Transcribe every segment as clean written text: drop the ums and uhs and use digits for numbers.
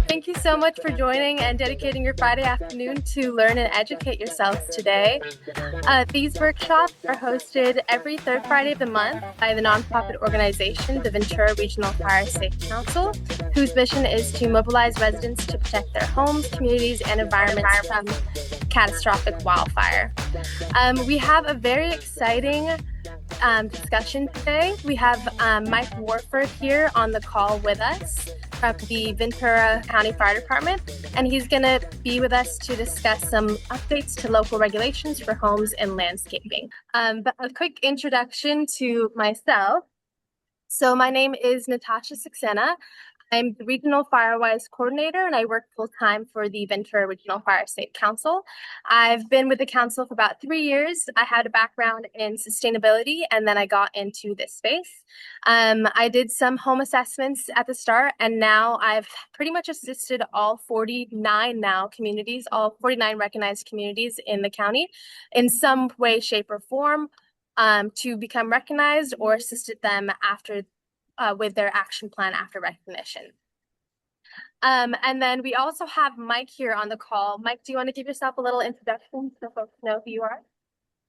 Thank you so much for joining and dedicating your Friday afternoon to learn and educate yourselves today. These workshops are hosted every third Friday of the month by the nonprofit organization, the Ventura Regional Fire Safety Council, whose mission is to mobilize residents to protect their homes, communities, and environments from catastrophic wildfire. We have a very exciting discussion today. We have Mike Worford here on the call with us from the Ventura County Fire Department, and he's going to be with us to discuss some updates to local regulations for homes and landscaping. But a quick introduction to myself. So my name is Natasha Saxena. I'm the Regional Firewise Coordinator, and I work full-time for the Ventura Regional Fire Safety Council. I've been with the council for about 3 years. I had a background in sustainability, and then I got into this space. I did some home assessments at the start, and now I've pretty much assisted all 49 communities, all 49 recognized communities in the county in some way, shape, or form to become recognized or assisted them after with their action plan after recognition. And then we also have Mike here on the call. Mike, do you want to give yourself a little introduction so folks know who you are?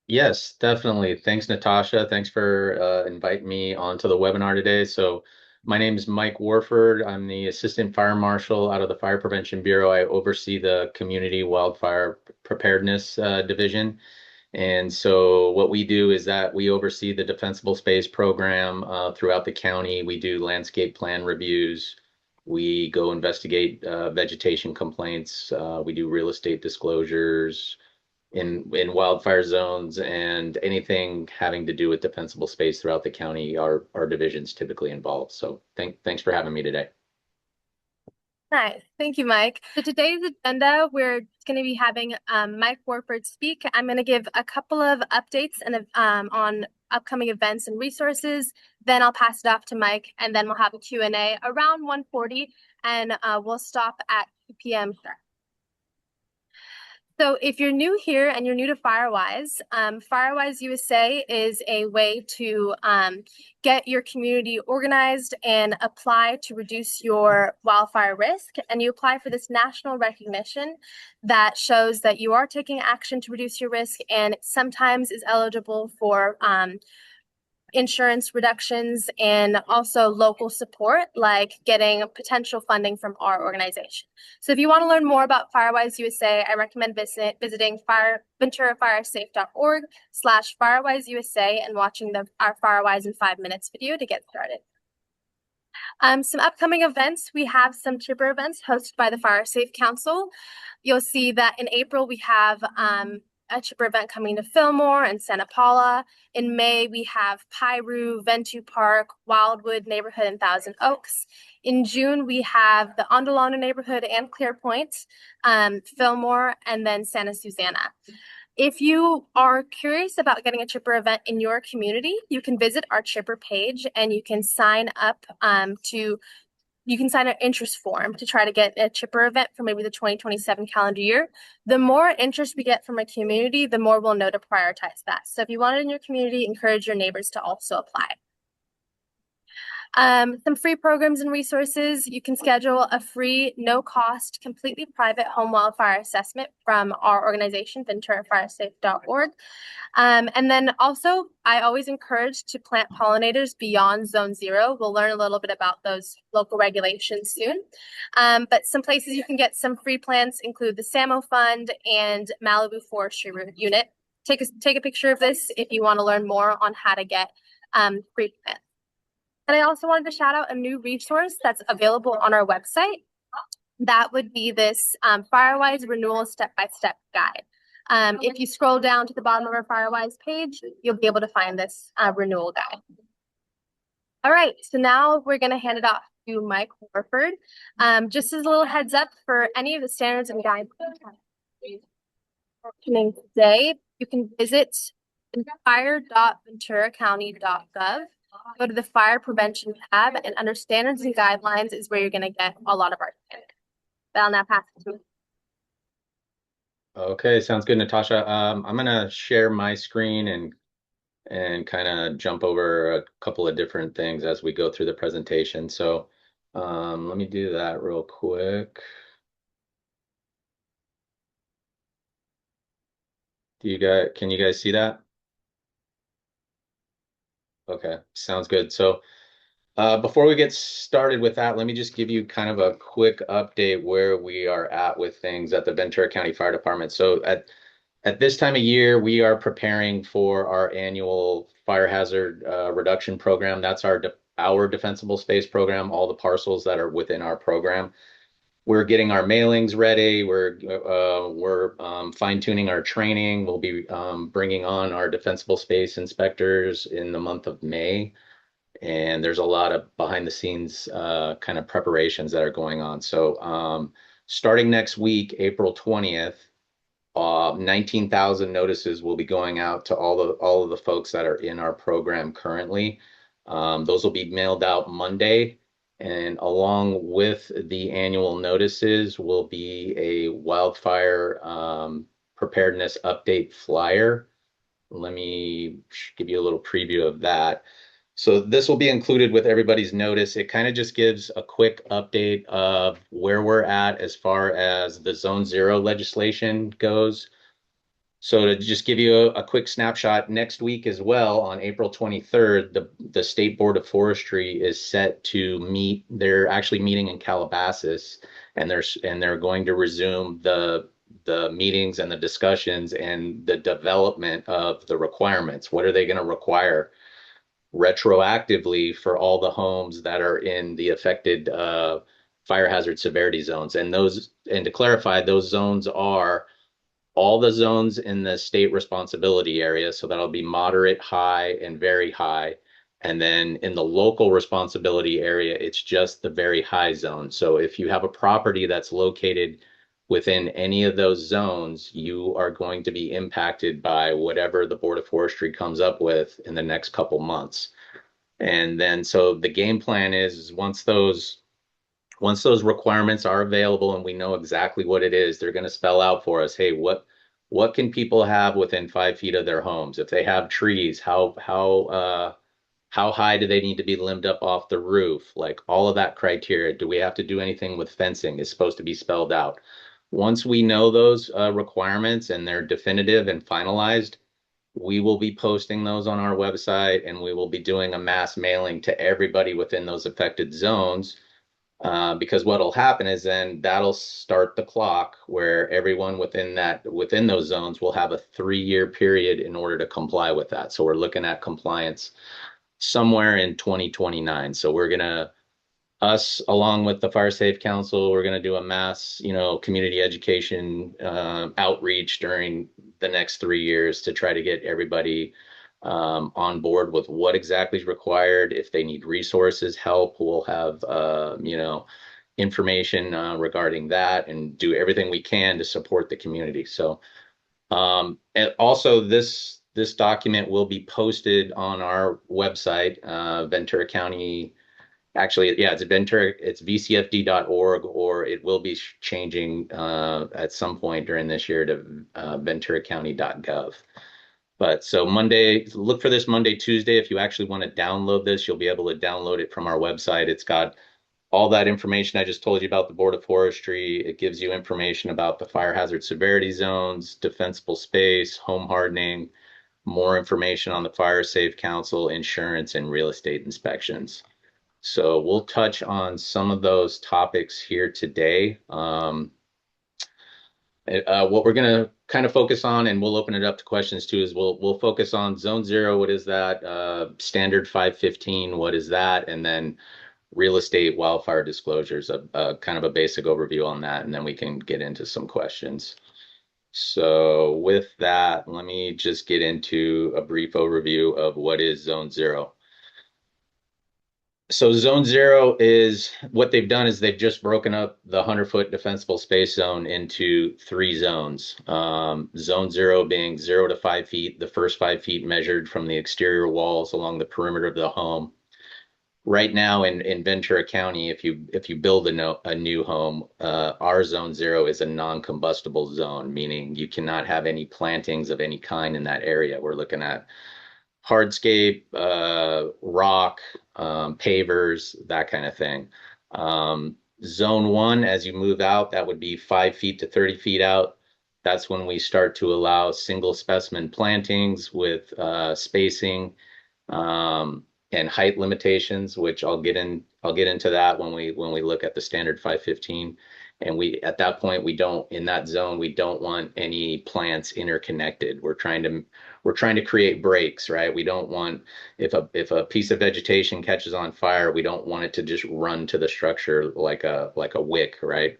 Yes, definitely. Thanks, Natasha. Thanks for inviting me onto the webinar today. So my name is Mike Worford. I'm the Assistant Fire Marshal out of the Fire Prevention Bureau. I oversee the Community Wildfire Preparedness Division. And so what we do is that we oversee the Defensible Space program throughout the county. We do landscape plan reviews. We go investigate vegetation complaints. We do real estate disclosures in wildfire zones, and anything having to do with defensible space throughout the county, our division's typically involved. So thanks for having me today. Nice. Thank you, Mike. So today's agenda, we're going to be having Mike Worford speak. I'm going to give a couple of updates and on upcoming events and resources. Then I'll pass it off to Mike, and then we'll have a Q&A around 1:40, and we'll stop at 2 p.m. sharp. So if you're new here and you're new to Firewise, Firewise USA is a way to get your community organized and apply to reduce your wildfire risk. And you apply for this national recognition that shows that you are taking action to reduce your risk, and sometimes is eligible for insurance reductions and also local support, like getting potential funding from our organization. So if you want to learn more about Firewise USA, I recommend visiting VenturaFireSafe.org/FirewiseUSA and watching our Firewise in 5 minutes video to get started. Some upcoming events, we have some chipper events hosted by the Fire Safe Council. You'll see that in April we have a chipper event coming to Fillmore and Santa Paula. In May, we have Piru, Ventu Park, Wildwood neighborhood, and Thousand Oaks. In June, we have the Ondalona neighborhood and Clear Point, Fillmore, and then Santa Susana. If you are curious about getting a chipper event in your community, you can visit our chipper page and you can sign up you can sign an interest form to try to get a chipper event for maybe the 2027 calendar year. The more interest we get from a community, the more we'll know to prioritize that. So if you want it in your community, encourage your neighbors to also apply. Some free programs and resources. You can schedule a free, no-cost, completely private home wildfire assessment from our organization, VenturaFireSafe.org. And then also, I always encourage to plant pollinators beyond Zone 0. We'll learn a little bit about those local regulations soon. But some places you can get some free plants include the SAMO Fund and Malibu Forestry Unit. Take a picture of this if you want to learn more on how to get free plants. And I also wanted to shout out a new resource that's available on our website. That would be this Firewise Renewal Step-by-Step Guide. If you scroll down to the bottom of our Firewise page, you'll be able to find this renewal guide. All right, so now we're going to hand it off to Mike Worford. Just as a little heads up for any of the standards and guidelines today, you can visit fire.venturacounty.gov. Go to the Fire Prevention tab, and under Standards and Guidelines is where you're going to get a lot of our standards. But I'll now pass it to you. Okay, sounds good, Natasha. I'm going to share my screen and and kind of jump over a couple of different things as we go through the presentation. So let me do that real quick. Can you guys see that? Okay, sounds good. So before we get started with that, let me just give you kind of a quick update where we are at with things at the Ventura County Fire Department. So at this time of year, we are preparing for our annual fire hazard reduction program. That's our defensible space program, all the parcels that are within our program. We're getting our mailings ready. We're fine tuning our training. We'll be bringing on our defensible space inspectors in the month of May, and there's a lot of behind the scenes kind of preparations that are going on. So starting next week, April 20th, 19,000 notices will be going out to all of the folks that are in our program currently. Those will be mailed out Monday, and along with the annual notices will be a wildfire preparedness update flyer. Let me give you a little preview of that. So this will be included with everybody's notice. It kind of just gives a quick update of where we're at as far as the Zone Zero legislation goes. So to just give you a quick snapshot, next week as well, on April 23rd, the State Board of Forestry is set to meet. They're actually meeting in Calabasas, and they're going to resume the meetings and the discussions and the development of the requirements. What are they going to require retroactively for all the homes that are in the affected fire hazard severity zones? And to clarify, those zones are all the zones in the state responsibility area. So that'll be moderate, high, and very high. And then in the local responsibility area, it's just the very high zone. So if you have a property that's located within any of those zones, you are going to be impacted by whatever the Board of Forestry comes up with in the next couple months. And then so the game plan is once those requirements are available and we know exactly what it is, they're going to spell out for us, hey, what can people have within 5 feet of their homes? If they have trees, how high do they need to be limbed up off the roof? Like all of that criteria. Do we have to do anything with fencing? Is supposed to be spelled out. Once we know those requirements and they're definitive and finalized, we will be posting those on our website, and we will be doing a mass mailing to everybody within those affected zones. Because what'll happen is then that'll start the clock where everyone within those zones will have a 3-year period in order to comply with that. So we're looking at compliance somewhere in 2029. So us along with the Fire Safe Council, we're going to do a mass, community education outreach during the next 3 years to try to get everybody on board with what exactly is required. If they need resources, help, we'll have, information regarding that, and do everything we can to support the community. So, and also this document will be posted on our website, Ventura County. Actually, yeah, it's vcfd.org, or it will be changing at some point during this year to venturacounty.gov. But so Monday, look for this Monday, Tuesday. If you actually want to download this, you'll be able to download it from our website. It's got all that information I just told you about the Board of Forestry. It gives you information about the fire hazard severity zones, defensible space, home hardening, more information on the Fire Safe Council, insurance, and real estate inspections. So we'll touch on some of those topics here today. What we're going to kind of focus on, and we'll open it up to questions too, is we'll focus on Zone Zero. What is that? Standard 515. What is that? And then real estate wildfire disclosures, a kind of a basic overview on that, and then we can get into some questions. So with that, let me just get into a brief overview of what is Zone Zero. So Zone Zero is, what they've done is they've just broken up the 100-foot defensible space zone into 3 zones. Zone Zero being 0 to 5 feet, the first 5 feet measured from the exterior walls along the perimeter of the home. Right now in Ventura County, if you build a new home, our Zone Zero is a non-combustible zone, meaning you cannot have any plantings of any kind in that area. We're looking at hardscape, rock, pavers, that kind of thing. Zone 1, as you move out, that would be 5 feet to 30 feet out. That's when we start to allow single specimen plantings with spacing and height limitations, which I'll get into that when we look at the standard 515. And at that point, in that zone, we don't want any plants interconnected. We're trying to create breaks, right? We don't want, if a piece of vegetation catches on fire, we don't want it to just run to the structure like a wick, right?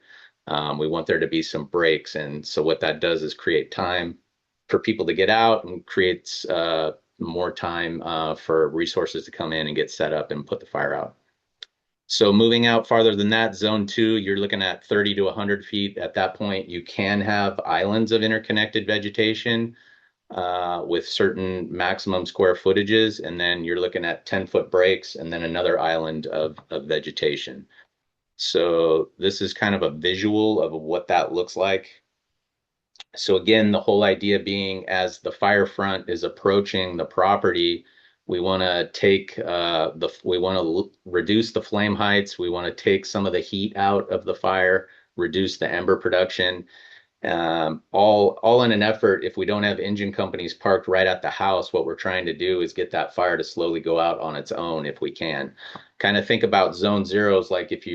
We want there to be some breaks. And so what that does is create time for people to get out, and creates more time for resources to come in and get set up and put the fire out. So moving out farther than that, zone 2, you're looking at 30 to 100 feet. At that point, you can have islands of interconnected vegetation with certain maximum square footages, and then you're looking at 10-foot breaks and then another island of vegetation. So this is kind of a visual of what that looks like. So again, the whole idea being, as the fire front is approaching the property, we want to reduce the flame heights. We want to take some of the heat out of the fire, reduce the ember production. All in an effort, if we don't have engine companies parked right at the house, what we're trying to do is get that fire to slowly go out on its own if we can. Kind of think about zone 0s like if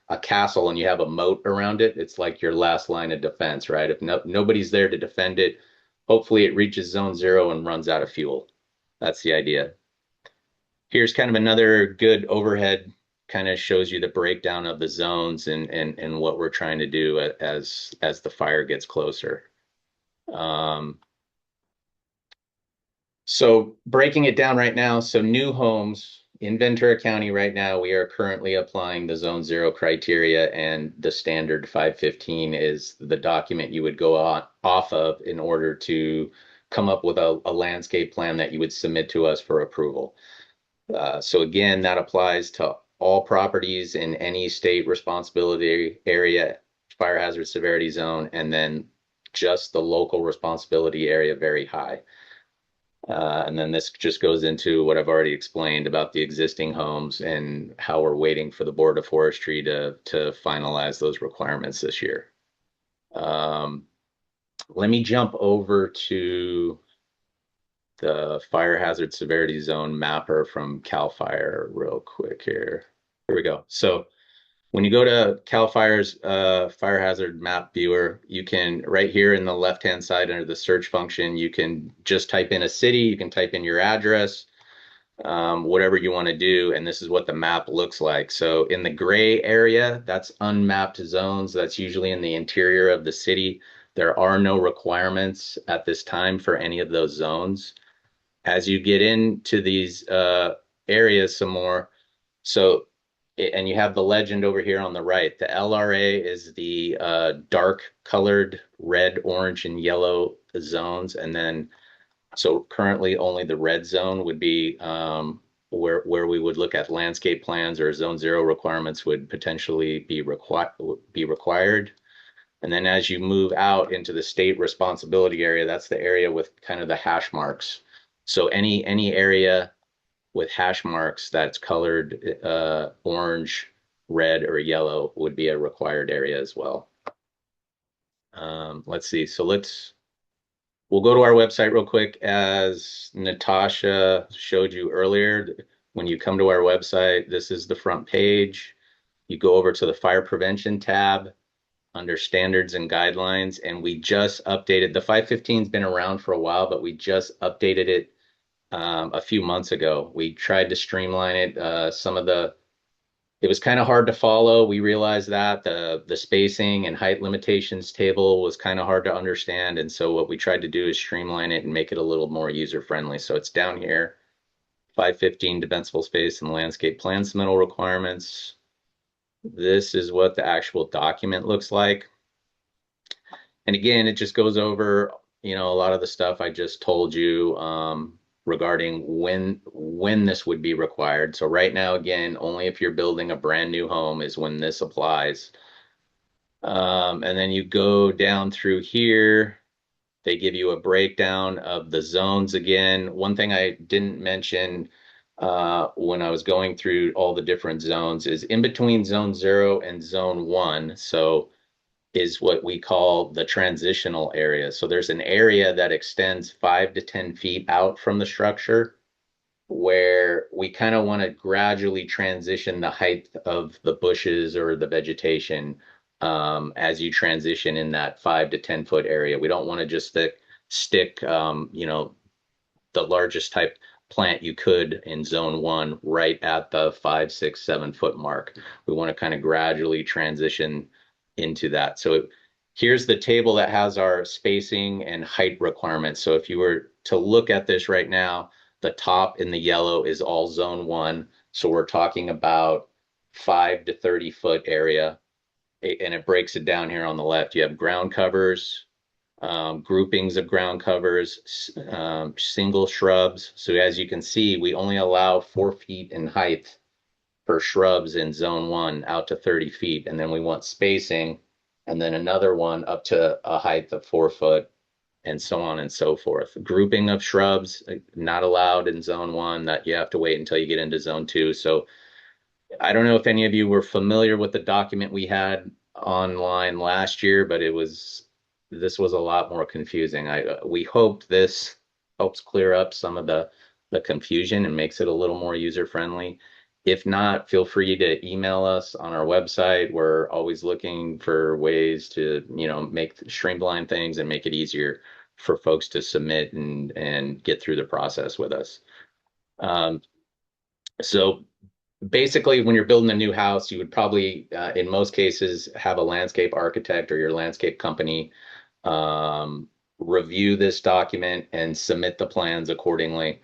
a castle and you have a moat around it, it's like your last line of defense, right? If nobody's there to defend it, hopefully it reaches zone 0 and runs out of fuel. That's the idea. Here's kind of another good overhead, kind of shows you the breakdown of the zones and what we're trying to do as the fire gets closer. So breaking it down right now, so new homes in Ventura County right now, we are currently applying the zone 0 criteria, and the standard 515 is the document you would go off of in order to come up with a landscape plan that you would submit to us for approval. So again, that applies to all properties in any state responsibility area, fire hazard severity zone, and then just the local responsibility area very high. And then this just goes into what I've already explained about the existing homes and how we're waiting for the Board of Forestry to finalize those requirements this year. Let me jump over to the Fire Hazard Severity Zone mapper from CAL FIRE real quick here. Here we go. So when you go to CAL FIRE's Fire Hazard Map Viewer, you can, right here in the left-hand side under the search function, you can just type in a city, you can type in your address, whatever you want to do, and this is what the map looks like. So in the gray area, that's unmapped zones. That's usually in the interior of the city. There are no requirements at this time for any of those zones. As you get into these areas some more, so, and you have the legend over here on the right. The LRA is the dark colored red, orange, and yellow zones. And then, so currently only the red zone would be where we would look at landscape plans, or zone 0 requirements would potentially be required. And then as you move out into the state responsibility area, that's the area with kind of the hash marks. So any area with hash marks that's colored orange, red, or yellow would be a required area as well. Let's see. So we'll go to our website real quick. As Natasha showed you earlier, when you come to our website, this is the front page. You go over to the Fire Prevention tab under Standards and Guidelines, and we just updated. The 515's been around for a while, but we just updated it a few months ago. We tried to streamline it. It was kind of hard to follow. We realized that the spacing and height limitations table was kind of hard to understand. And so what we tried to do is streamline it and make it a little more user-friendly. So it's down here, 515 defensible space and landscape plan submittal requirements. This is what the actual document looks like. And again, it just goes over, a lot of the stuff I just told you regarding when this would be required. So right now, again, only if you're building a brand new home is when this applies. And then you go down through here They give you a breakdown of the zones again. One thing I didn't mention when I was going through all the different zones is in between zone 0 and zone 1. So is what we call the transitional area. So there's an area that extends 5 to 10 feet out from the structure where we kind of want to gradually transition the height of the bushes or the vegetation as you transition in that 5 to 10 foot area. We don't want to just stick the largest type plant you could in zone 1 right at the 5, 6, 7 foot mark. We want to kind of gradually transition into that. So here's the table that has our spacing and height requirements. So if you were to look at this right now, the top in the yellow is all zone 1. So we're talking about 5 to 30 foot area. And it breaks it down here on the left. You have ground covers, groupings of ground covers, single shrubs. So as you can see, we only allow 4 feet in height for shrubs in zone 1 out to 30 feet. And then we want spacing and then another one up to a height of 4 foot and so on and so forth. Grouping of shrubs, not allowed in zone 1, that you have to wait until you get into zone 2. So I don't know if any of you were familiar with the document we had online last year, but this was a lot more confusing. We hoped this helps clear up some of the confusion and makes it a little more user friendly. If not, feel free to email us on our website. We're always looking for ways to, make streamline things and make it easier for folks to submit and get through the process with us. So basically, when you're building a new house, you would probably, in most cases, have a landscape architect or your landscape company review this document and submit the plans accordingly.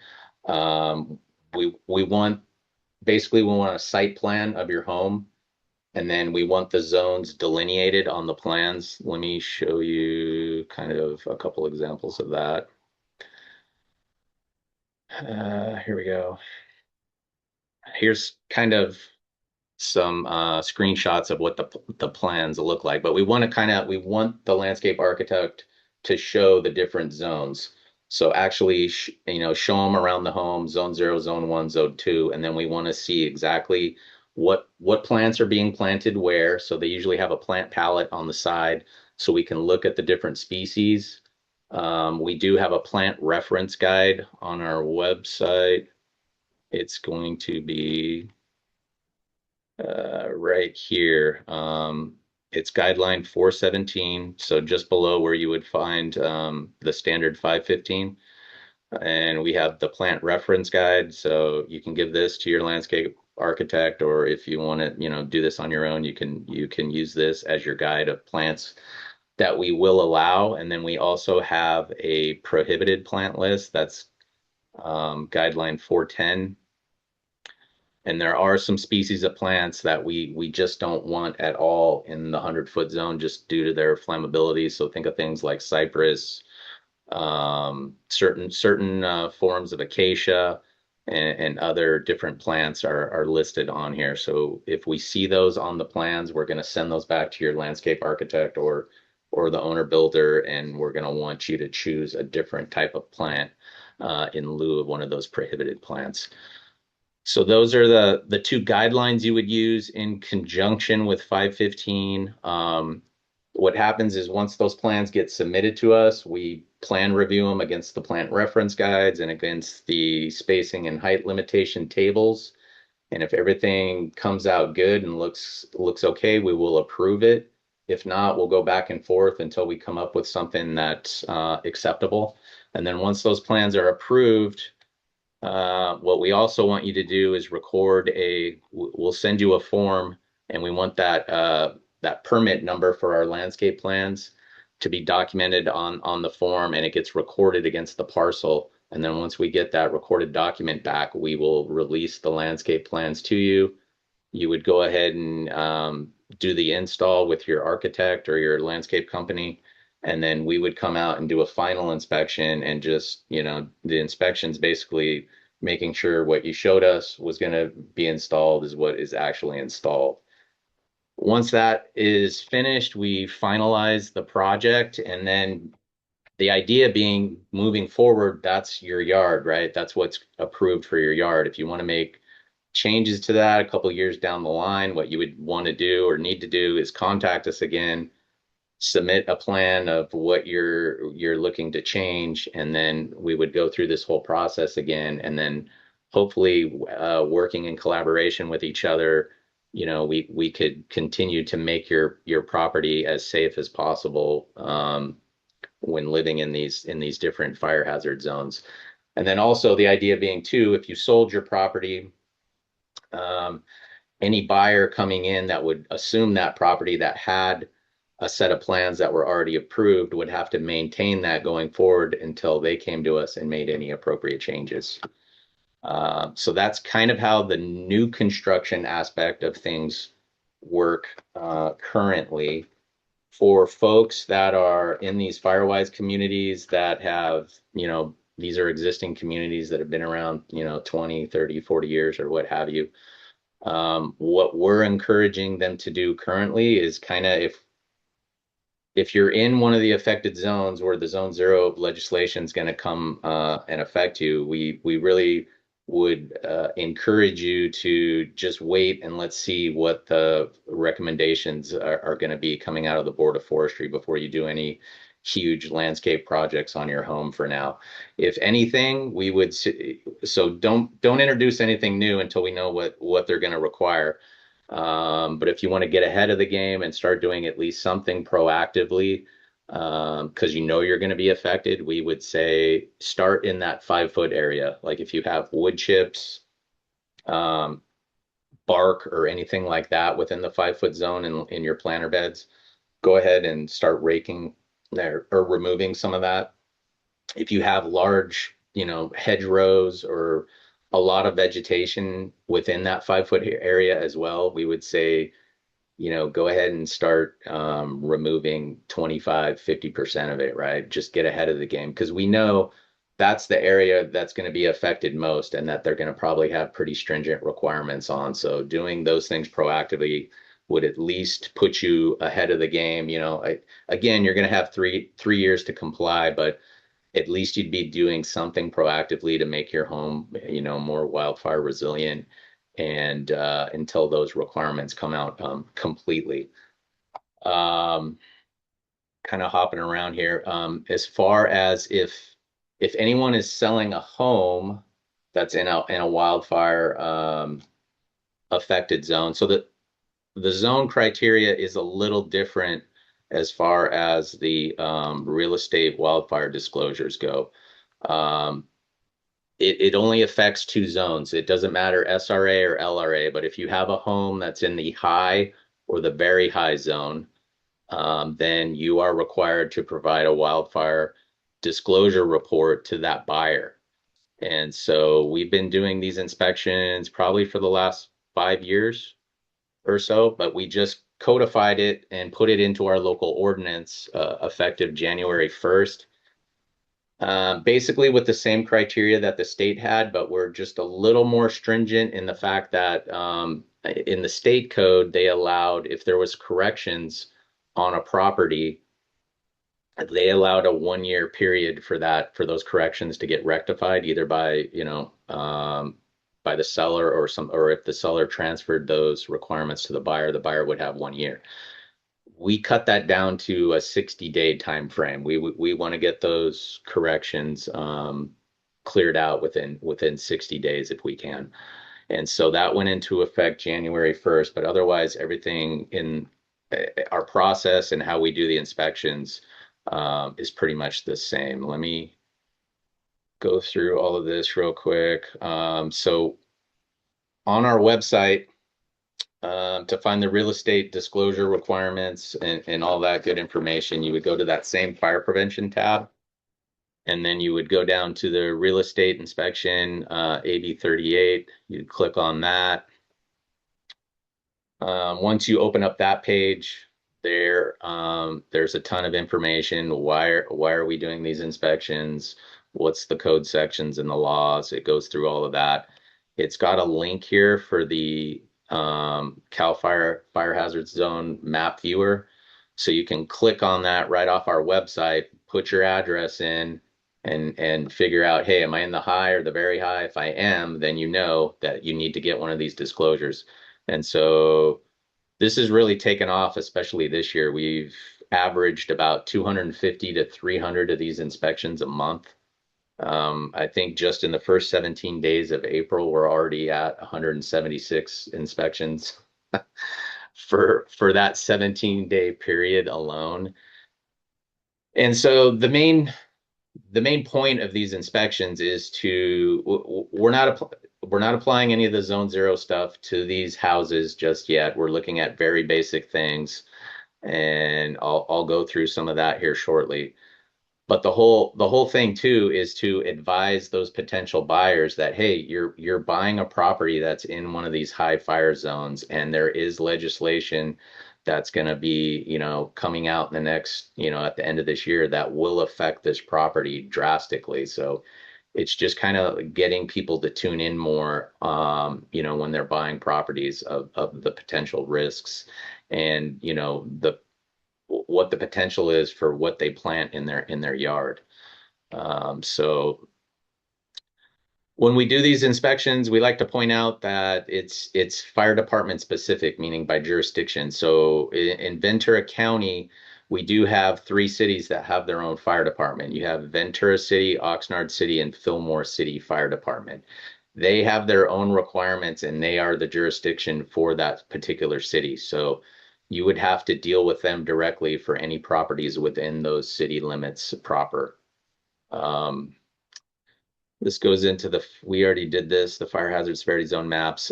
We want a site plan of your home, and then we want the zones delineated on the plans. Let me show you kind of a couple examples of that. Here we go. Here's kind of some screenshots of what the plans look like, but we want the landscape architect to show the different zones. So actually, show them around the home, zone 0, zone 1, zone 2, and then we want to see exactly what plants are being planted where. So they usually have a plant palette on the side, so we can look at the different species. We do have a plant reference guide on our website. It's going to be right here. It's guideline 417, so just below where you would find the standard 515. And we have the plant reference guide, so you can give this to your landscape architect, or if you want to, do this on your own, you can use this as your guide of plants that we will allow. And then we also have a prohibited plant list. That's guideline 410. And there are some species of plants that we just don't want at all in the 100-foot zone just due to their flammability. So think of things like cypress, certain forms of acacia, and other different plants are listed on here. So if we see those on the plans, we're going to send those back to your landscape architect or the owner builder, and we're going to want you to choose a different type of plant in lieu of one of those prohibited plants. So those are the two guidelines you would use in conjunction with 515. What happens is once those plans get submitted to us, we plan review them against the plant reference guides and against the spacing and height limitation tables. And if everything comes out good and looks okay, we will approve it. If not, we'll go back and forth until we come up with something that's acceptable. And then once those plans are approved, what we also want you to do is we'll send you a form, and we want that permit number for our landscape plans to be documented on the form, and it gets recorded against the parcel. And then once we get that recorded document back, we will release the landscape plans to you. You would go ahead and do the install with your architect or your landscape company. And then we would come out and do a final inspection, and just, the inspection's basically making sure what you showed us was going to be installed is what is actually installed. Once that is finished, we finalize the project, and then The idea being moving forward, that's your yard, right? That's what's approved for your yard. If you want to make changes to that a couple of years down the line, what you would want to do or need to do is contact us again, submit a plan of what you're looking to change, and then we would go through this whole process again, and then hopefully working in collaboration with each other, we could continue to make your property as safe as possible when living in these different fire hazard zones. And then also the idea being too, if you sold your property, um, any buyer coming in that would assume that property that had a set of plans that were already approved would have to maintain that going forward until they came to us and made any appropriate changes. So that's kind of how the new construction aspect of things work currently. For folks that are in these Firewise communities that have, these are existing communities that have been around, 20, 30, 40 years or what have you. What we're encouraging them to do currently is kind of, if you're in one of the affected zones where the zone zero legislation is going to come and affect you, we really would encourage you to just wait and let's see what the recommendations are going to be coming out of the Board of Forestry before you do any huge landscape projects on your home for now. If anything, we would, so don't introduce anything new until we know what they're going to require. But if you want to get ahead of the game and start doing at least something proactively, because you're going to be affected, we would say start in that 5 foot area. Like if you have wood chips, bark, or anything like that within the 5 foot zone in your planter beds, go ahead and start raking there or removing some of that. If you have large, hedgerows or a lot of vegetation within that 5 foot area as well, we would say, go ahead and start removing 25, 50% of it, right? Just get ahead of the game because we know that's the area that's going to be affected most and that they're going to probably have pretty stringent requirements on. So doing those things proactively would at least put you ahead of the game. Again, you're going to have three years to comply, but at least you'd be doing something proactively to make your home, more wildfire resilient and until those requirements come out completely. Kind of hopping around here. As far as if anyone is selling a home that's in a wildfire affected zone, so that the zone criteria is a little different as far as the real estate wildfire disclosures go. It only affects 2 zones. It doesn't matter SRA or LRA, but if you have a home that's in the high or the very high zone, then you are required to provide a wildfire disclosure report to that buyer. And so we've been doing these inspections probably for the last 5 years or so, but we just codified it and put it into our local ordinance effective January 1st. Basically with the same criteria that the state had, but we're just a little more stringent in the fact that in the state code, they allowed, if there was corrections on a property, they allowed a 1 year period for those corrections to get rectified, either by, by the seller or if the seller transferred those requirements to the buyer would have 1 year. We cut that down to a 60-day time frame. We want to get those corrections cleared out within 60 days if we can. And so that went into effect January 1st, but otherwise everything in our process and how we do the inspections is pretty much the same. Let me go through all of this real quick. So on our website, to find the real estate disclosure requirements and all that good information, you would go to that same fire prevention tab. And then you would go down to the real estate inspection, AB 38. You'd click on that. Once you open up that page, there's a ton of information. Why are we doing these inspections? What's the code sections and the laws? It goes through all of that. It's got a link here for the Cal Fire Hazard Zone map viewer. So you can click on that right off our website, put your address in and figure out, hey, am I in the high or the very high? If I am, then you know that you need to get one of these disclosures. And so this has really taken off, especially this year. We've averaged about 250 to 300 of these inspections a month. I think just in the first 17 days of April, we're already at 176 inspections for that 17-day period alone. And so the main point of these inspections is we're not applying any of the zone zero stuff to these houses just yet. We're looking at very basic things, and I'll go through some of that here shortly. But the whole thing too is to advise those potential buyers that, hey, you're buying a property that's in one of these high fire zones, and there is legislation that's going to be, coming out in the next, at the end of this year that will affect this property drastically. So it's just kind of getting people to tune in more, when they're buying properties of the potential risks and, what the potential is for what they plant in their yard. So when we do these inspections, we like to point out that it's fire department specific, meaning by jurisdiction. So in Ventura County, we do have 3 cities that have their own fire department. You have Ventura City, Oxnard City, and Fillmore City Fire Department. They have their own requirements, and they are the jurisdiction for that particular city. So you would have to deal with them directly for any properties within those city limits proper. This goes into we already did this, the Fire Hazard Severity Zone maps.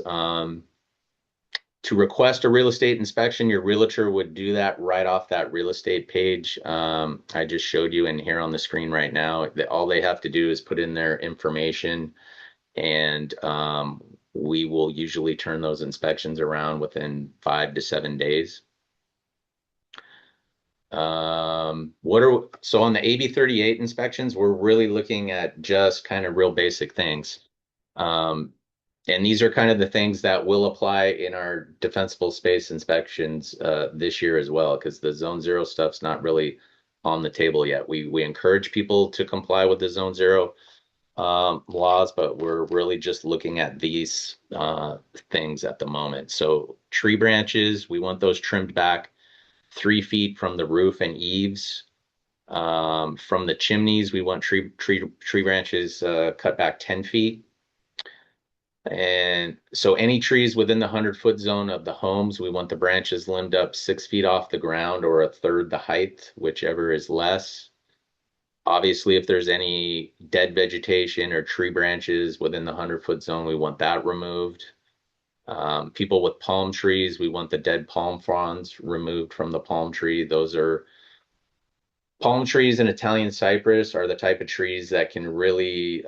To request a real estate inspection, your realtor would do that right off that real estate page. I just showed you in here on the screen right now. All they have to do is put in their information, and we will usually turn those inspections around within 5 to 7 days. So on the AB 38 inspections, we're really looking at just kind of real basic things. And these are kind of the things that will apply in our defensible space inspections this year as well, because the zone zero stuff's not really on the table yet. We encourage people to comply with the zone zero laws, but we're really just looking at these things at the moment. So tree branches, we want those trimmed back 3 feet from the roof and eaves. From the chimneys, we want tree branches cut back 10 feet. And so any trees within the 100-foot zone of the homes, we want the branches limbed up 6 feet off the ground or a third the height, whichever is less. Obviously, if there's any dead vegetation or tree branches within the 100-foot zone, we want that removed. People with palm trees, we want the dead palm fronds removed from the palm tree. Those are palm trees and Italian cypress are the type of trees that can really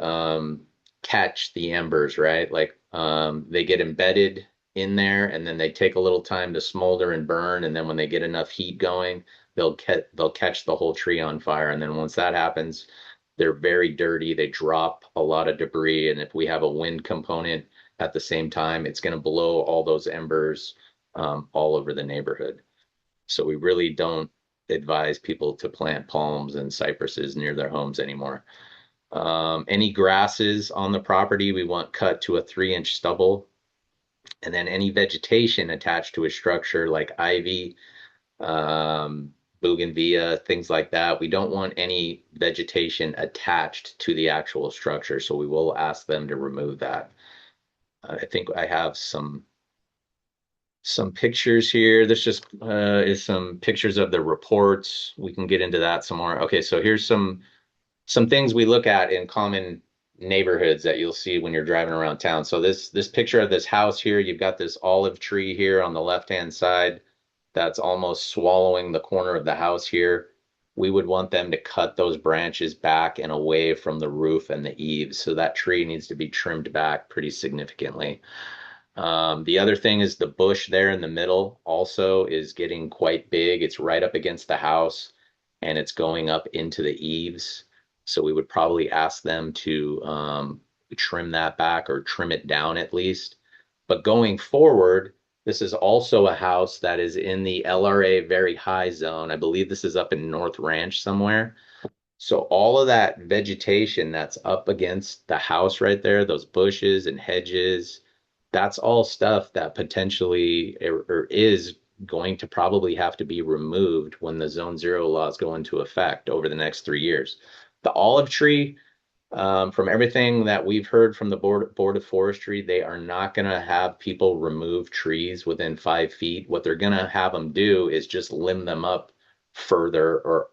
catch the embers, right? Like they get embedded in there, and then they take a little time to smolder and burn, and then when they get enough heat going, they'll catch the whole tree on fire. And then once that happens, they're very dirty. They drop a lot of debris, and if we have a wind component at the same time, it's going to blow all those embers all over the neighborhood. So we really don't advise people to plant palms and cypresses near their homes anymore. Any grasses on the property, we want cut to a 3-inch stubble. And then any vegetation attached to a structure like ivy, bougainvillea, things like that, we don't want any vegetation attached to the actual structure. So we will ask them to remove that. I think I have some pictures here. This just is some pictures of the reports. We can get into that some more. Okay, so here's some things we look at in common neighborhoods that you'll see when you're driving around town. So this picture of this house here, you've got this olive tree here on the left-hand side that's almost swallowing the corner of the house here. We would want them to cut those branches back and away from the roof and the eaves. So that tree needs to be trimmed back pretty significantly. The other thing is the bush there in the middle also is getting quite big. It's right up against the house, and it's going up into the eaves. So we would probably ask them to trim that back or trim it down at least. But going forward, this is also a house that is in the LRA very high zone. I believe this is up in North Ranch somewhere. So all of that vegetation that's up against the house right there, those bushes and hedges, that's all stuff that potentially or is going to probably have to be removed when the Zone Zero laws go into effect over the next 3 years. The olive tree, from everything that we've heard from the Board of Forestry, they are not going to have people remove trees within 5 feet. What they're going to have them do is just limb them up further or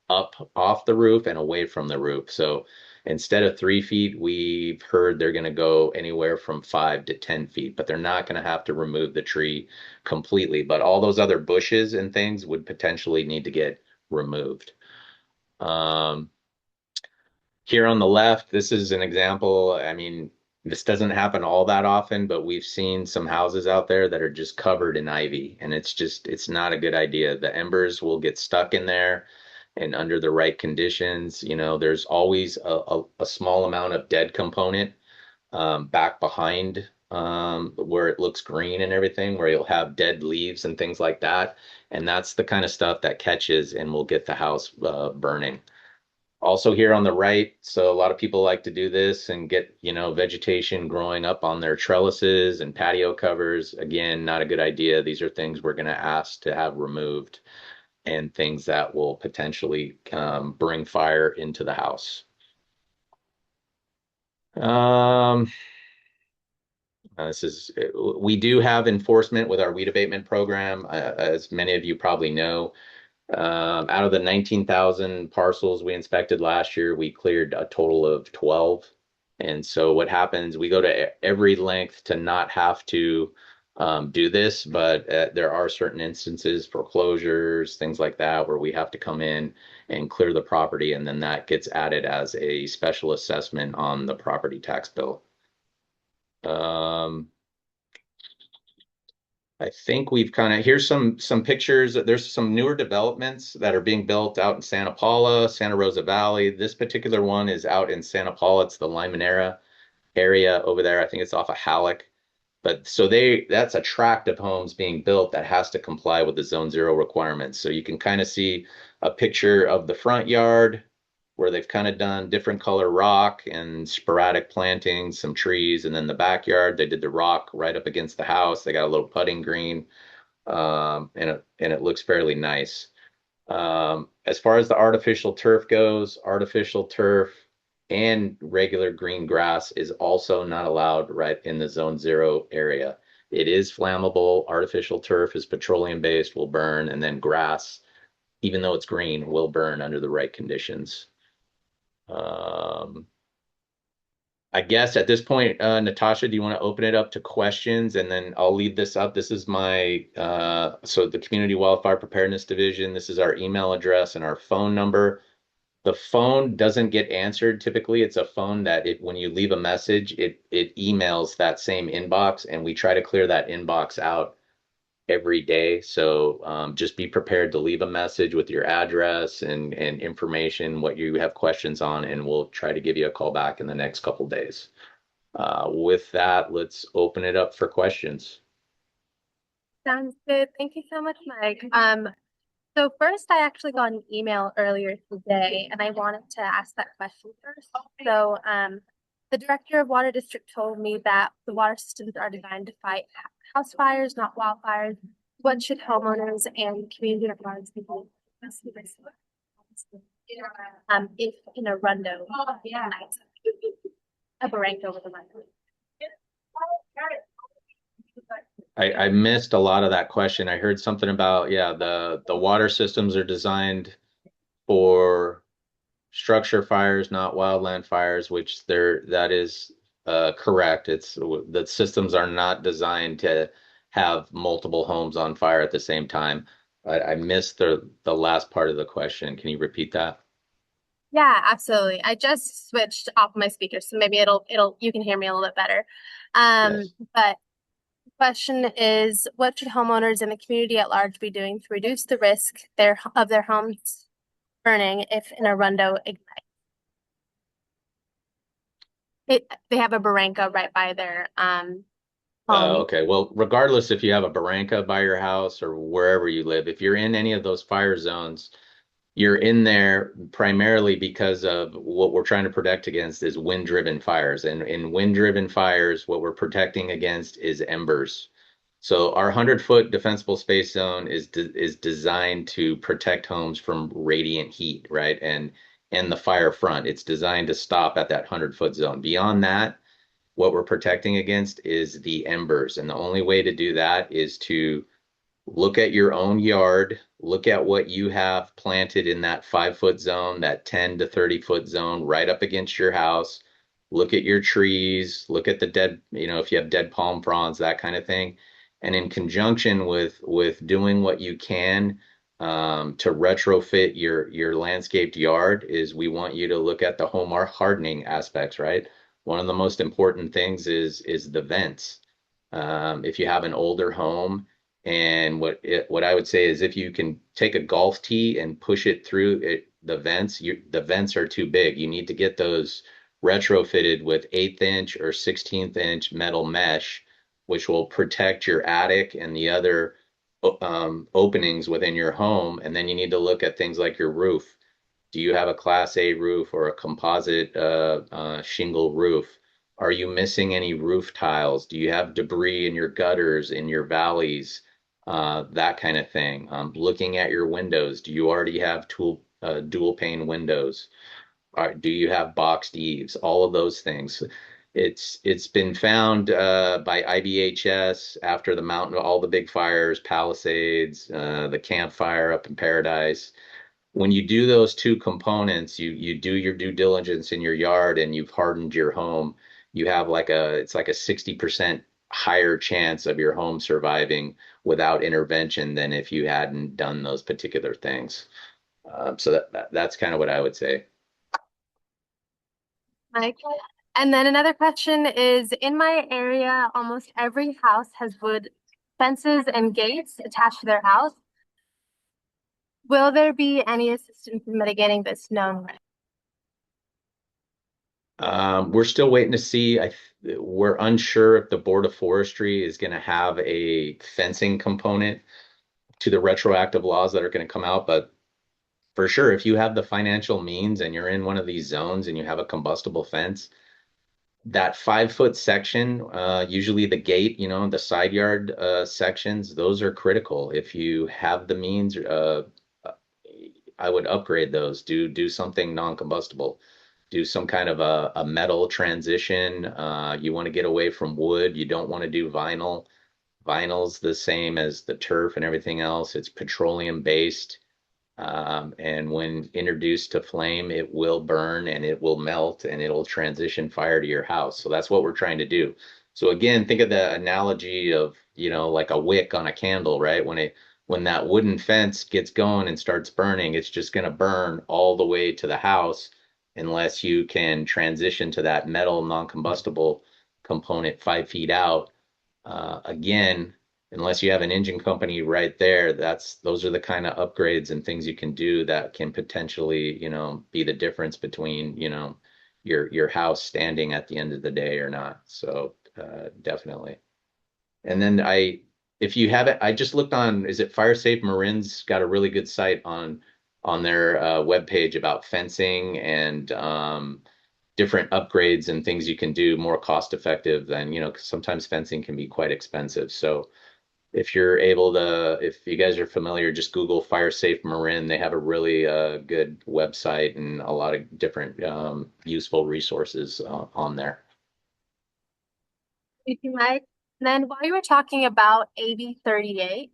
up off the roof and away from the roof. So instead of 3 feet, we've heard they're going to go anywhere from 5 to 10 feet, but they're not going to have to remove the tree completely. But all those other bushes and things would potentially need to get removed. Um, Here on the left, this is an example. I mean, this doesn't happen all that often, but we've seen some houses out there that are just covered in ivy, and it's not a good idea. The embers will get stuck in there, and under the right conditions, there's always a small amount of dead component back behind where it looks green and everything, where you'll have dead leaves and things like that. And that's the kind of stuff that catches and will get the house burning. Also here on the right, so a lot of people like to do this and get, vegetation growing up on their trellises and patio covers. Again, not a good idea. These are things we're going to ask to have removed and things that will potentially bring fire into the house. We do have enforcement with our weed abatement program, as many of you probably know. Out of the 19,000 parcels we inspected last year, we cleared a total of 12. And so what happens, we go to every length to not have to do this, but there are certain instances, foreclosures, things like that, where we have to come in and clear the property, and then that gets added as a special assessment on the property tax bill. I think we've here's some pictures. There's some newer developments that are being built out in Santa Paula, Santa Rosa Valley. This particular one is out in Santa Paula. It's the Limonera area over there. I think it's off of Halleck. But so that's a tract of homes being built that has to comply with the Zone Zero requirements. So you can kind of see a picture of the front yard where they've kind of done different color rock and sporadic plantings, some trees, and then the backyard, they did the rock right up against the house. They got a little putting green, and it looks fairly nice. As far as the artificial turf goes, artificial turf and regular green grass is also not allowed right in the Zone Zero area. It is flammable. Artificial turf is petroleum based, will burn, and then grass, even though it's green, will burn under the right conditions. I guess at this point, Natasha, do you want to open it up to questions? And then I'll leave this up. This is my, so the Community Wildfire Preparedness Division, this is our email address and our phone number. The phone doesn't get answered. Typically, it's a phone that when you leave a message, it emails that same inbox, and we try to clear that inbox out every day. So just be prepared to leave a message with your address and information, what you have questions on, and we'll try to give you a call back in the next couple days. With that, let's open it up for questions. Sounds good. Thank you so much, Mike. So first, I actually got an email earlier today, and I wanted to ask that question first. So the director of Water District told me that the water systems are designed to fight house fires, not wildfires. What should homeowners and community at large be doing? If in a rundo, a barranca with a rundo. I missed a lot of that question. I heard something about, yeah, the water systems are designed for structure fires, not wildland fires, which that is correct. The systems are not designed to have multiple homes on fire at the same time. I missed the last part of the question. Can you repeat that? Yeah, absolutely. I just switched off my speaker, so maybe you can hear me a little bit better. Yes. But the question is, what should homeowners and the community at large be doing to reduce the risk of their homes burning if in a rundo ignites? They have a barranca right by their home. Okay. Well, regardless if you have a barranca by your house or wherever you live, if you're in any of those fire zones, you're in there primarily because of what we're trying to protect against is wind-driven fires. And in wind-driven fires, what we're protecting against is embers. So our 100-foot defensible space zone is designed to protect homes from radiant heat, right? And the fire front. It's designed to stop at that 100-foot zone. Beyond that, what we're protecting against is the embers. And the only way to do that is to look at your own yard, look at what you have planted in that 5-foot zone, that 10 to 30-foot zone right up against your house. Look at your trees, look at the dead, if you have dead palm fronds, that kind of thing. And in conjunction with doing what you can to retrofit your landscaped yard is we want you to look at the home hardening aspects, right? One of the most important things is the vents. If you have an older home, and what I would say is if you can take a golf tee and push it through the vents, the vents are too big. You need to get those retrofitted with 1/8 inch or 16th inch metal mesh, which will protect your attic and the other openings within your home. And then you need to look at things like your roof. Do you have a Class A roof or a composite shingle roof? Are you missing any roof tiles? Do you have debris in your gutters, in your valleys? That kind of thing. Looking at your windows, do you already have dual pane windows? Do you have boxed eaves? All of those things. It's been found by IBHS after the mountain, all the big fires, Palisades, the Camp Fire up in Paradise. When you do those two components, you do your due diligence in your yard and you've hardened your home, you have it's like a 60% higher chance of your home surviving without intervention than if you hadn't done those particular things. So that's kind of what I would say. Mike. And then another question is, in my area, almost every house has wood fences and gates attached to their house. Will there be any assistance in mitigating this known risk? We're still waiting to see. We're unsure if the Board of Forestry is going to have a fencing component to the retroactive laws that are going to come out. But for sure, if you have the financial means and you're in one of these zones and you have a combustible fence, that 5-foot section, usually the gate, the side yard sections, those are critical. If you have the means, I would upgrade those. Do something non-combustible. Do some kind of a metal transition. You want to get away from wood. You don't want to do vinyl. Vinyl's the same as the turf and everything else. It's petroleum based. And when introduced to flame, it will burn and it will melt and it'll transition fire to your house. So that's what we're trying to do. So again, think of the analogy of, like a wick on a candle, right? When that wooden fence gets going and starts burning, it's just going to burn all the way to the house unless you can transition to that metal non-combustible component 5 feet out. Again, unless you have an engine company right there, those are the kind of upgrades and things you can do that can potentially, be the difference between, your house standing at the end of the day or not. So definitely. And then if you haven't, I just looked on, is it Fire Safe Marin's got a really good site on their webpage about fencing and different upgrades and things you can do more cost effective than, 'cause sometimes fencing can be quite expensive. So if you guys are familiar, just Google Fire Safe Marin. They have a really good website and a lot of different useful resources on there. Thank you, Mike. And then while you were talking about AB 38,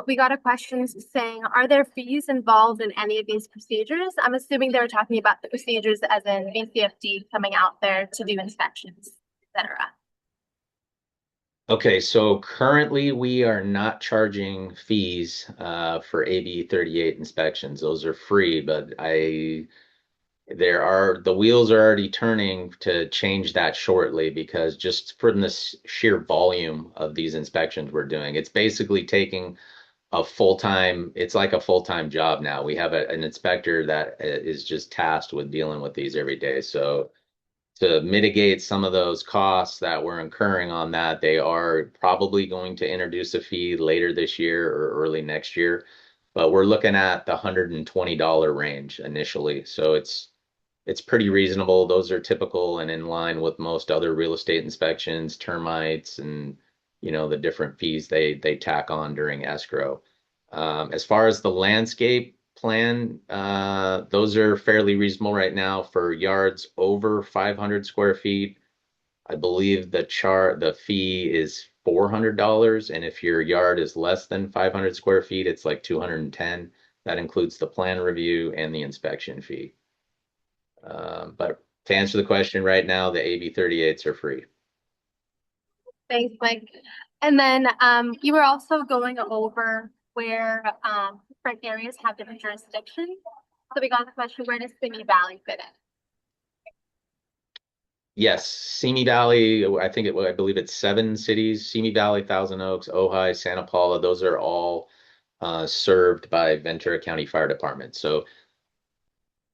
we got a question saying, are there fees involved in any of these procedures? I'm assuming they were talking about the procedures as in VCFD coming out there to do inspections, etc. Okay, so currently we are not charging fees for AB 38 inspections. Those are free, but the wheels are already turning to change that shortly because just from the sheer volume of these inspections we're doing, it's basically taking it's like a full-time job now. We have an inspector that is just tasked with dealing with these every day. So to mitigate some of those costs that we're incurring on that, they are probably going to introduce a fee later this year or early next year. but we're looking at the $120 range initially. So it's pretty reasonable. Those are typical and in line with most other real estate inspections, termites, and the different fees they tack on during escrow. As far as the landscape plan, those are fairly reasonable right now for yards over 500 square feet. I believe the fee is $400, and if your yard is less than 500 square feet, it's like 210. That includes the plan review and the inspection fee. But to answer the question right now, the AB 38s are free. Thanks, Mike. And then you were also going over where different areas have different jurisdictions. So we got the question, where does Simi Valley fit in? Yes, Simi Valley, I believe it's 7 cities: Simi Valley, Thousand Oaks, Ojai, Santa Paula. Those are all served by Ventura County Fire Department. So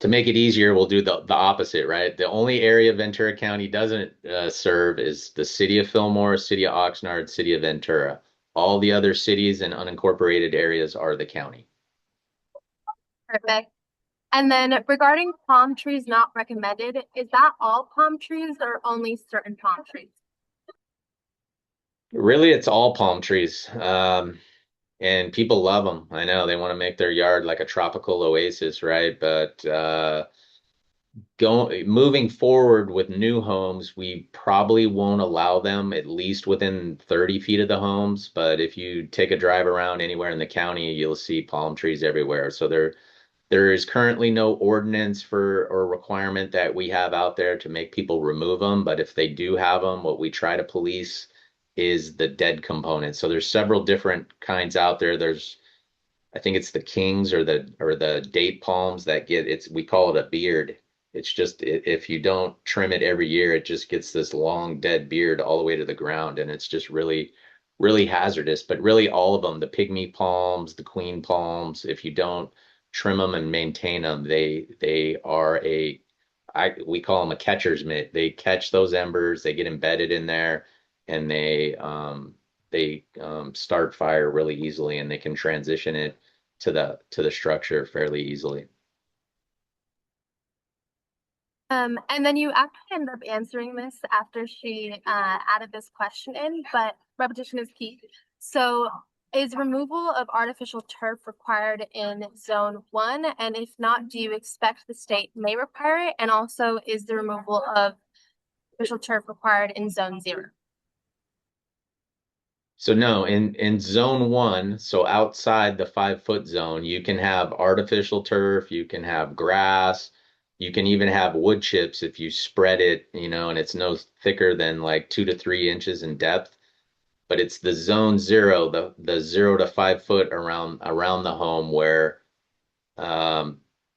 to make it easier, we'll do the opposite, right? The only area Ventura County doesn't serve is the city of Fillmore, city of Oxnard, city of Ventura. All the other cities and unincorporated areas are the county. Perfect. And then regarding palm trees not recommended, is that all palm trees or only certain palm trees? Really, it's all palm trees. And people love them. I know they want to make their yard like a tropical oasis, right? But moving forward with new homes, we probably won't allow them at least within 30 feet of the homes. But if you take a drive around anywhere in the county, you'll see palm trees everywhere. So there is currently no ordinance or requirement that we have out there to make people remove them. But if they do have them, what we try to police is the dead component. So there's several different kinds out there. I think it's the kings or the date palms that we call it a beard. It's just if you don't trim it every year, it just gets this long dead beard all the way to the ground, and it's just really, really hazardous. But really, all of them, the pygmy palms, the queen palms, if you don't trim them and maintain them, they are we call them a catcher's mitt. They catch those embers, they get embedded in there, and they start fire really easily, and they can transition it to the structure fairly easily. And then you actually ended up answering this after she added this question in, but repetition is key. So is removal of artificial turf required in zone 1? And if not, do you expect the state may require it? And also, is the removal of artificial turf required in zone 0? So no, in zone 1, so outside the 5-foot zone, you can have artificial turf, you can have grass, you can even have wood chips if you spread it, and it's no thicker than like 2 to 3 inches in depth. But it's the zone 0, the 0 to 5 foot around the home where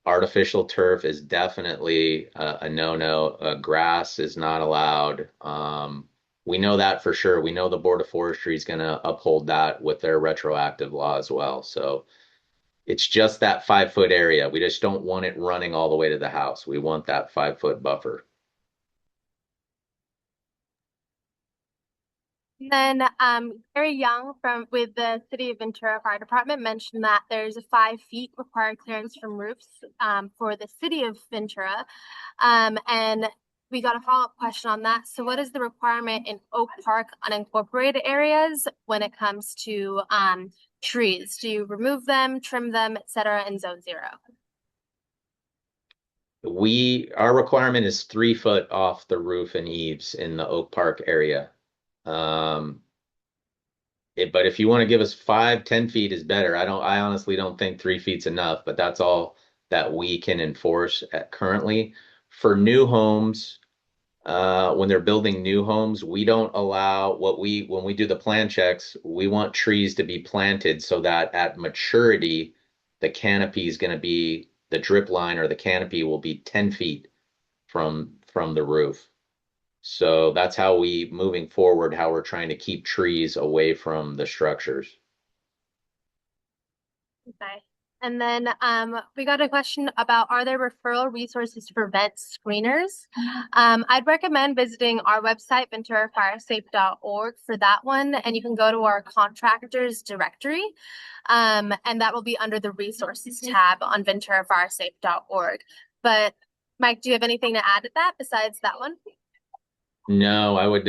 artificial turf is definitely a no-no. Grass is not allowed. We know that for sure. We know the Board of Forestry is going to uphold that with their retroactive law as well. So it's just that 5-foot area. We just don't want it running all the way to the house. We want that 5-foot buffer. Then Gary Young with the City of Ventura Fire Department mentioned that there's a 5 feet required clearance from roofs for the City of Ventura. And we got a follow-up question on that. So what is the requirement in Oak Park unincorporated areas when it comes to trees? Do you remove them, trim them, etc. in zone 0? Our requirement is 3 foot off the roof and eaves in the Oak Park area. But if you want to give us 5-10 feet is better. I honestly don't think 3 feet's enough, but that's all that we can enforce currently. For new homes, when they're building new homes, we don't allow when we do the plan checks, we want trees to be planted so that at maturity, the canopy is going to be, the drip line or the canopy will be 10 feet from the roof. So that's how moving forward, how we're trying to keep trees away from the structures. Okay. And then we got a question about, are there referral resources to prevent screeners? I'd recommend visiting our website, venturafiresafe.org, for that one. And you can go to our contractors directory, and that will be under the resources tab on venturafiresafe.org. But Mike, do you have anything to add to that besides that one? No, I would,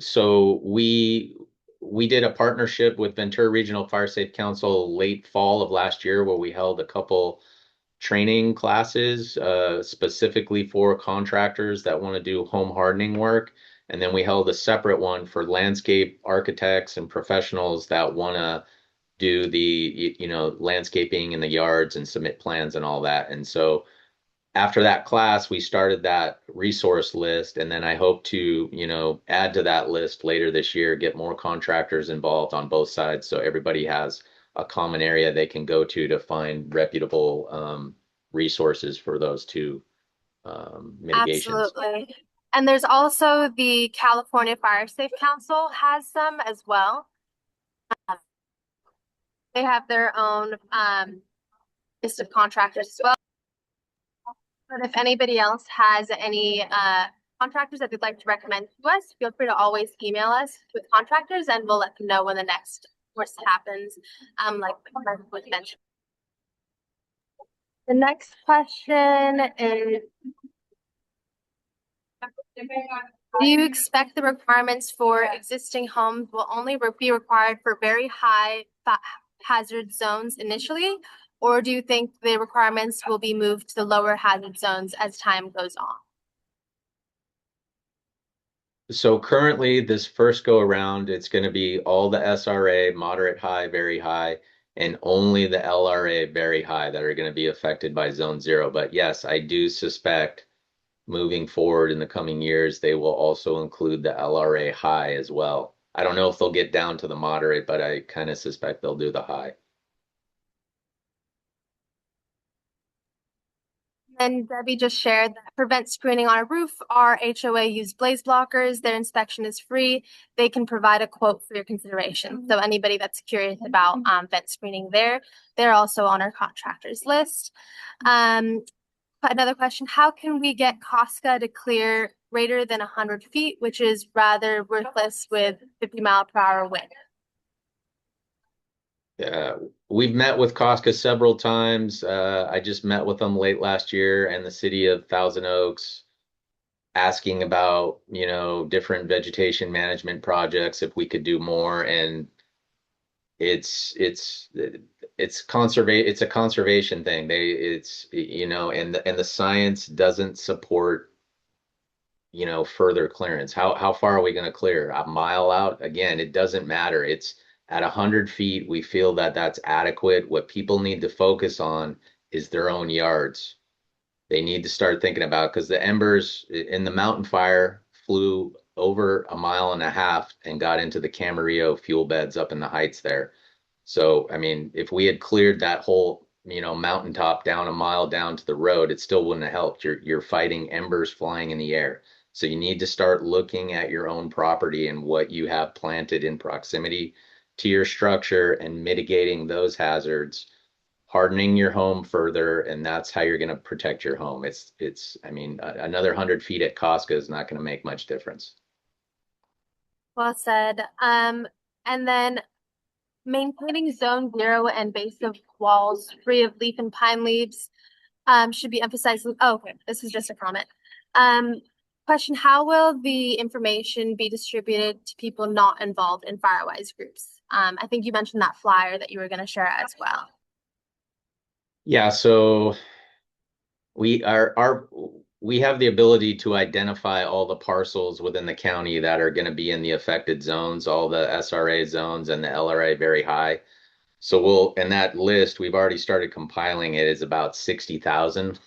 so we did a partnership with Ventura Regional Fire Safe Council late fall of last year where we held a couple training classes specifically for contractors that want to do home hardening work. And then we held a separate one for landscape architects and professionals that want to do the, landscaping in the yards and submit plans and all that. And so after that class, we started that resource list, and then I hope to, add to that list later this year, get more contractors involved on both sides, so everybody has a common area they can go to find reputable resources for those two mitigations. Absolutely. And there's also the California Fire Safe Council has some as well. They have their own list of contractors as well. But if anybody else has any contractors that they'd like to recommend to us, feel free to always email us with contractors and we'll let them know when the next course happens, like was mentioned. The next question is, do you expect the requirements for existing homes will only be required for very high hazard zones initially, or do you think the requirements will be moved to the lower hazard zones as time goes on? So currently, this first go around, it's going to be all the SRA, moderate high, very high, and only the LRA, very high, that are going to be affected by Zone 0. But yes, I do suspect moving forward in the coming years, they will also include the LRA high as well. I don't know if they'll get down to the moderate, but I kind of suspect they'll do the high. And Debbie just shared that prevent screening on a roof. Our HOA use blaze blockers. Their inspection is free. They can provide a quote for your consideration. So anybody that's curious about vent screening there, they're also on our contractors list. Another question, how can we get COSCA to clear greater than 100 feet, which is rather worthless with 50-mile-per-hour wind? Yeah, we've met with Costco several times. I just met with them late last year and the city of Thousand Oaks asking about, different vegetation management projects, if we could do more. And it's a conservation thing. And the science doesn't support, further clearance. How far are we going to clear? A mile out? Again, it doesn't matter. It's at 100 feet, we feel that that's adequate. What people need to focus on is their own yards. They need to start thinking about, because the embers in the mountain fire flew over 1.5 miles and got into the Camarillo fuel beds up in the heights there. So, I mean, if we had cleared that whole, mountaintop down 1 mile down to the road, it still wouldn't have helped. You're fighting embers flying in the air. So you need to start looking at your own property and what you have planted in proximity to your structure and mitigating those hazards, hardening your home further, and that's how you're going to protect your home. I mean, another 100 feet at Costco is not going to make much difference. Well said. And then maintaining zone 0 and base of walls free of leaf and pine leaves should be emphasized. Oh, okay, this is just a comment. Question, how will the information be distributed to people not involved in Firewise groups? I think you mentioned that flyer that you were going to share as well. Yeah, so we have the ability to identify all the parcels within the county that are going to be in the affected zones, all the SRA zones and the LRA very high. So in that list, we've already started compiling it, is about 60,000.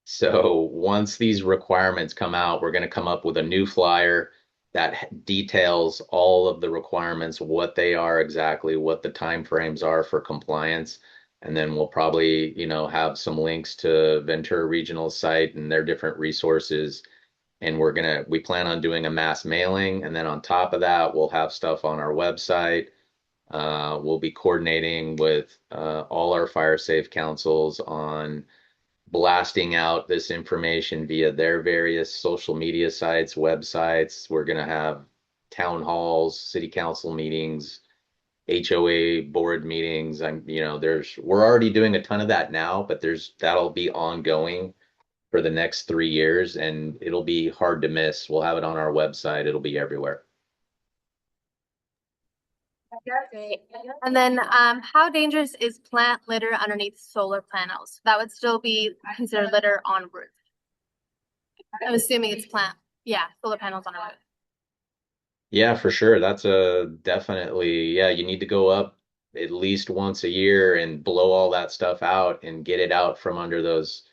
So once these requirements come out, we're going to come up with a new flyer that details all of the requirements, what they are exactly, what the timeframes are for compliance. And then we'll probably, have some links to Ventura Regional site and their different resources. And we plan on doing a mass mailing. And then on top of that, we'll have stuff on our website. We'll be coordinating with all our fire safe councils on blasting out this information via their various social media sites, websites. We're going to have town halls, city council meetings, HOA board meetings. We're already doing a ton of that now, but that'll be ongoing for the next 3 years, and it'll be hard to miss. We'll have it on our website. It'll be everywhere. Great. And then, how dangerous is plant litter underneath solar panels? That would still be considered litter on roof. I'm assuming it's yeah, solar panels on a roof. Yeah, for sure. That's a definitely, yeah, you need to go up at least once a year and blow all that stuff out and get it out from under those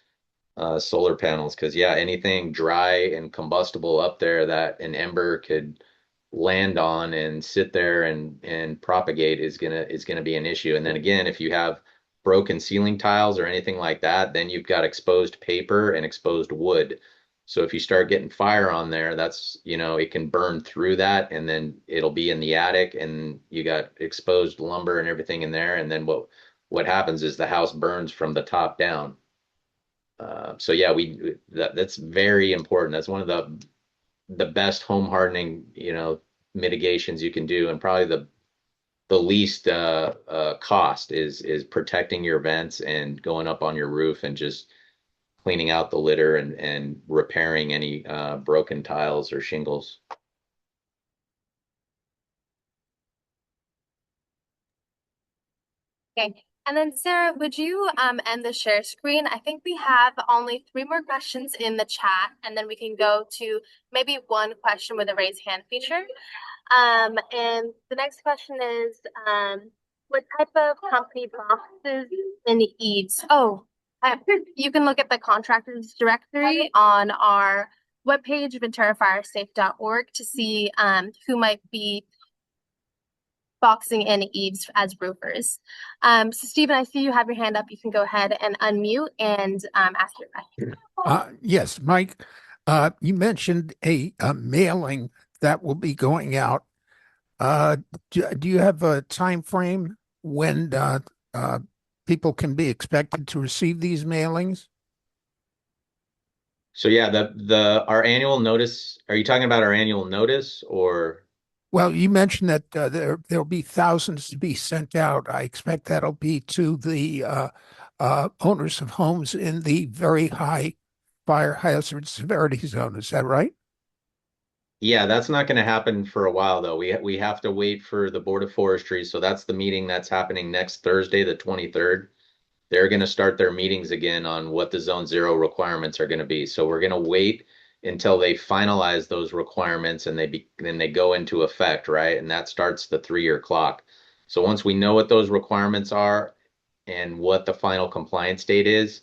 solar panels. Because yeah, anything dry and combustible up there that an ember could land on and sit there and propagate is gonna be an issue. And then again, if you have broken ceiling tiles or anything like that, then you've got exposed paper and exposed wood. So if you start getting fire on there, it can burn through that, and then it'll be in the attic, and you got exposed lumber and everything in there. And then what happens is the house burns from the top down. So yeah, that's very important. That's one of the best home hardening, mitigations you can do, and probably the least cost is protecting your vents and going up on your roof and just cleaning out the litter and repairing any broken tiles or shingles. Okay. And then Sarah, would you end the share screen? I think we have only 3 more questions in the chat, and then we can go to maybe one question with a raise hand feature. And the next question is, what type of company boxes and eaves? Oh, you can look at the contractors directory on our webpage, venturafiresafe.org, to see who might be boxing and eaves as roofers. So Stephen, I see you have your hand up. You can go ahead and unmute and ask your question. Yes, Mike, you mentioned a mailing that will be going out. Do you have a time frame when people can be expected to receive these mailings? So yeah, our annual notice, are you talking about our annual notice or? Well, you mentioned that there'll be thousands to be sent out. I expect that'll be to the owners of homes in the very high fire hazard severity zone. Is that right? Yeah, that's not going to happen for a while though. We have to wait for the Board of Forestry. So that's the meeting that's happening next Thursday, the 23rd. They're going to start their meetings again on what the Zone 0 requirements are going to be. So we're going to wait until they finalize those requirements and then they go into effect, right? And that starts the 3-year clock. So once we know what those requirements are and what the final compliance date is,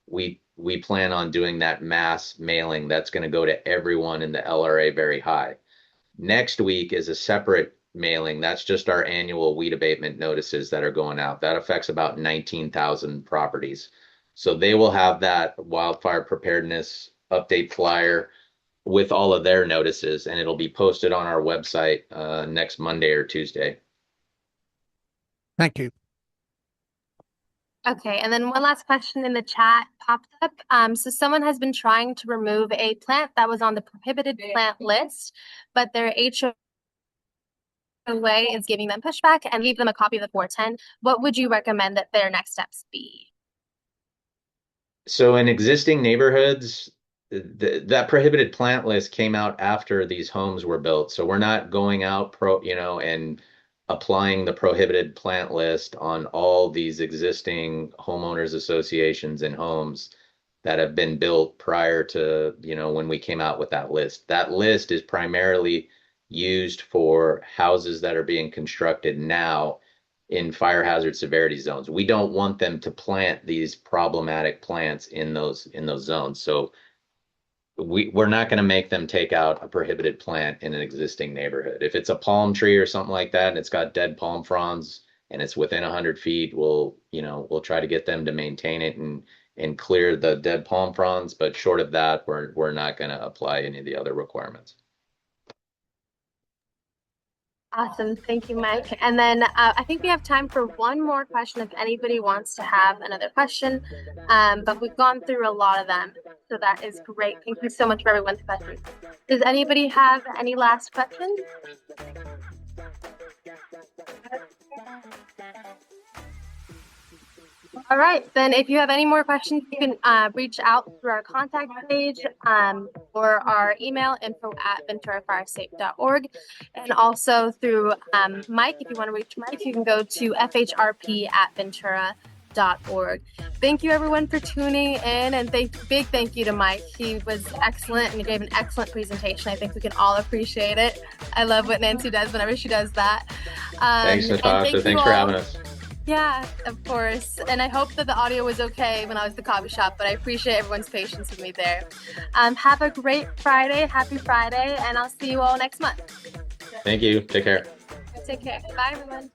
we plan on doing that mass mailing that's going to go to everyone in the LRA very high. Next week is a separate mailing. That's just our annual weed abatement notices that are going out. That affects about 19,000 properties. So they will have that wildfire preparedness update flyer with all of their notices, and it'll be posted on our website next Monday or Tuesday. Thank you. Okay, and then one last question in the chat popped up. So someone has been trying to remove a plant that was on the prohibited plant list, but their HOA is giving them pushback and leave them a copy of the 410. What would you recommend that their next steps be? So in existing neighborhoods, that prohibited plant list came out after these homes were built. So we're not going out and applying the prohibited plant list on all these existing homeowners associations and homes that have been built prior to, when we came out with that list. That list is primarily used for houses that are being constructed now in fire hazard severity zones. We don't want them to plant these problematic plants in those zones. So we're not going to make them take out a prohibited plant in an existing neighborhood. If it's a palm tree or something like that, and it's got dead palm fronds and it's within 100 feet, we'll try to get them to maintain it and clear the dead palm fronds. But short of that, we're not going to apply any of the other requirements. Awesome. Thank you, Mike. And then I think we have time for one more question if anybody wants to have another question. But we've gone through a lot of them. So that is great. Thank you so much for everyone's questions. Does anybody have any last questions? All right, then if you have any more questions, you can reach out through our contact page or our email, info@venturafiresafe.org. And also through Mike, if you want to reach Mike, you can go to fhrp@ventura.org. Thank you everyone for tuning in, and big thank you to Mike. He was excellent and he gave an excellent presentation. I think we can all appreciate it. I love what Nancy does whenever she does that. Thanks, Natasha. Thanks for having us. Yeah, of course. And I hope that the audio was okay when I was at the coffee shop, but I appreciate everyone's patience with me there. Have a great Friday. Happy Friday, and I'll see you all next month. Thank you. Take care. Take care. Bye, everyone.